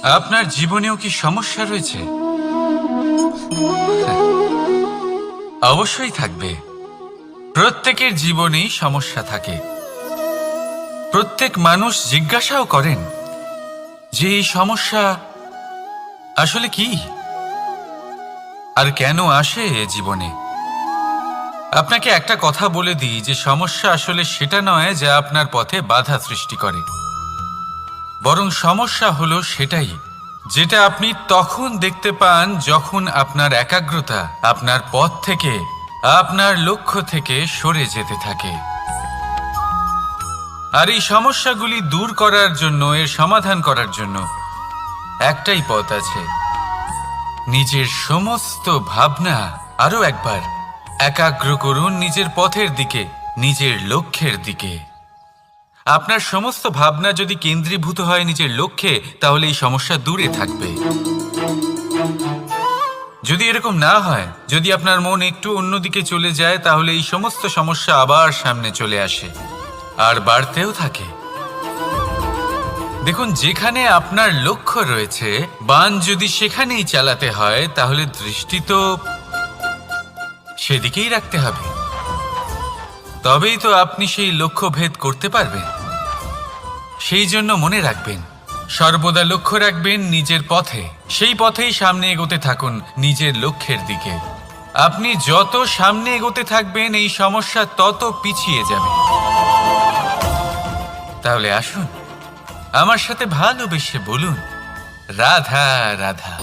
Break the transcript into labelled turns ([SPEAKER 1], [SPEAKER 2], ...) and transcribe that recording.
[SPEAKER 1] আপনার জীবনেও কি সমস্যা রয়েছে? অবশ্যই থাকবে। প্রত্যেকের জীবনেই সমস্যা থাকে। প্রত্যেক মানুষ জিজ্ঞাসাও করেন যে এই সমস্যা আসলে কি আর কেন আসে এ জীবনে। আপনাকে একটা কথা বলে দিই যে সমস্যা আসলে সেটা নয় যা আপনার পথে বাধা সৃষ্টি করে, বরং সমস্যা হলো সেটাই যেটা আপনি তখন দেখতে পান যখন আপনার একাগ্রতা আপনার পথ থেকে, আপনার লক্ষ্য থেকে সরে যেতে থাকে। আর এই সমস্যাগুলি দূর করার জন্য, এর সমাধান করার জন্য একটাই পথ আছে। নিজের সমস্ত ভাবনা আরো একবার একাগ্র করুন নিজের পথের দিকে, নিজের লক্ষ্যের দিকে। আপনার সমস্ত ভাবনা যদি কেন্দ্রীভূত হয় নিজের লক্ষ্যে, তাহলে এই সমস্যা দূরে থাকবে। যদি এরকম না হয়, যদি আপনার মন একটু অন্যদিকে চলে যায়, তাহলে এই সমস্ত সমস্যা আবার সামনে চলে আসে আর বাড়তেও থাকে। দেখুন, যেখানে আপনার লক্ষ্য রয়েছে, বান যদি সেখানেই চালাতে হয়, তাহলে দৃষ্টি তো সেদিকেই রাখতে হবে। তবেই তো আপনি সেই লক্ষ্য ভেদ করতে পারবেন। সেই জন্য মনে রাখবেন, সর্বদা লক্ষ্য রাখবেন নিজের পথে, সেই পথেই সামনে এগোতে থাকুন নিজের লক্ষ্যের দিকে। আপনি যত সামনে এগোতে থাকবেন, এই সমস্যা তত পিছিয়ে যাবে। তাহলে আসুন, আমার সাথে ভালোবেসে বলুন, রাধা রাধা।